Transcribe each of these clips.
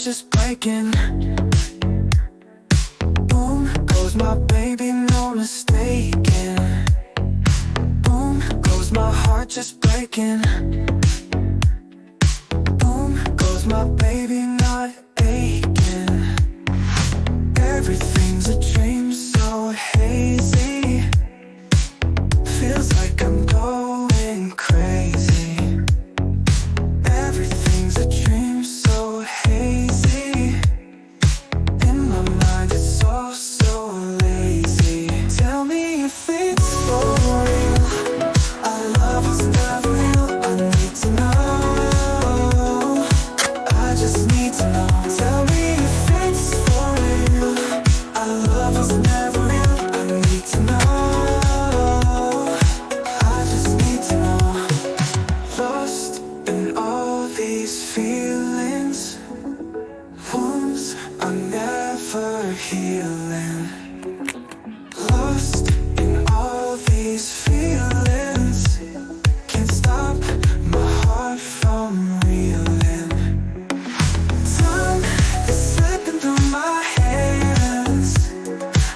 just breaking. Boom goes my baby, no mistaking. Boom goes my heart just breaking. Boom goes my baby, not aching. Everything's a dream, so hazy. Feels like I'm going crazy. Everything's a dream, so hazy. In my mind it's all so lazy. Tell me if it's for real. Our love was never real. I need to know. I just need to know. Tell me if it's for real. Our love was never real. I need to know. I just need to know. Lost in all these feelings, wounds are never healing. Lost in all these feelings, can't stop my heart from reeling. Time is slipping through my hands.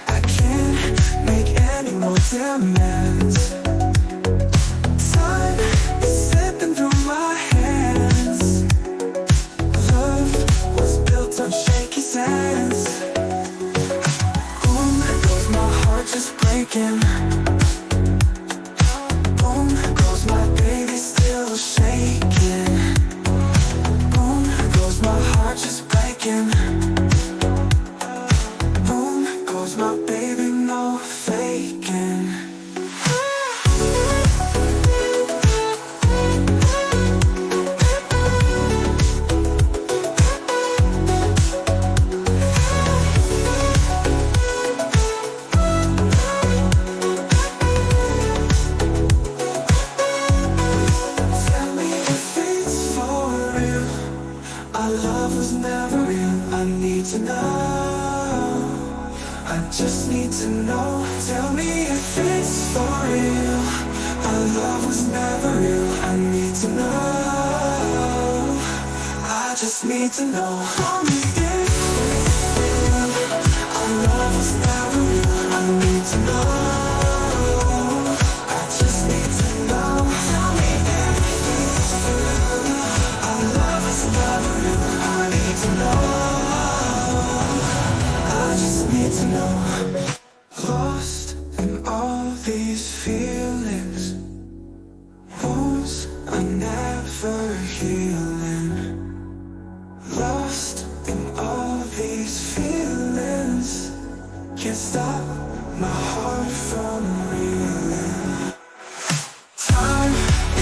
I can't make any more demands. Time is slipping through my hands. Love was built on shaky sands. Boom goes my heart just breaking. Boom goes my baby still shaking. Boom goes my heart just breaking. Boom goes my baby, no faking. Tell me if it's for real. Our love was never real. I need to know. I just need to know. Tell me if it's for real. Our love was never real. I need to know. I just need to know. Tell me if it's real. Our love was never real. I need to know. I just need to know. Tell me if it's real. Our love was never real. I need to know. I just need to know. Lost in all these feelings, wounds are never healing. Lost in all these feelings, can't stop my heart from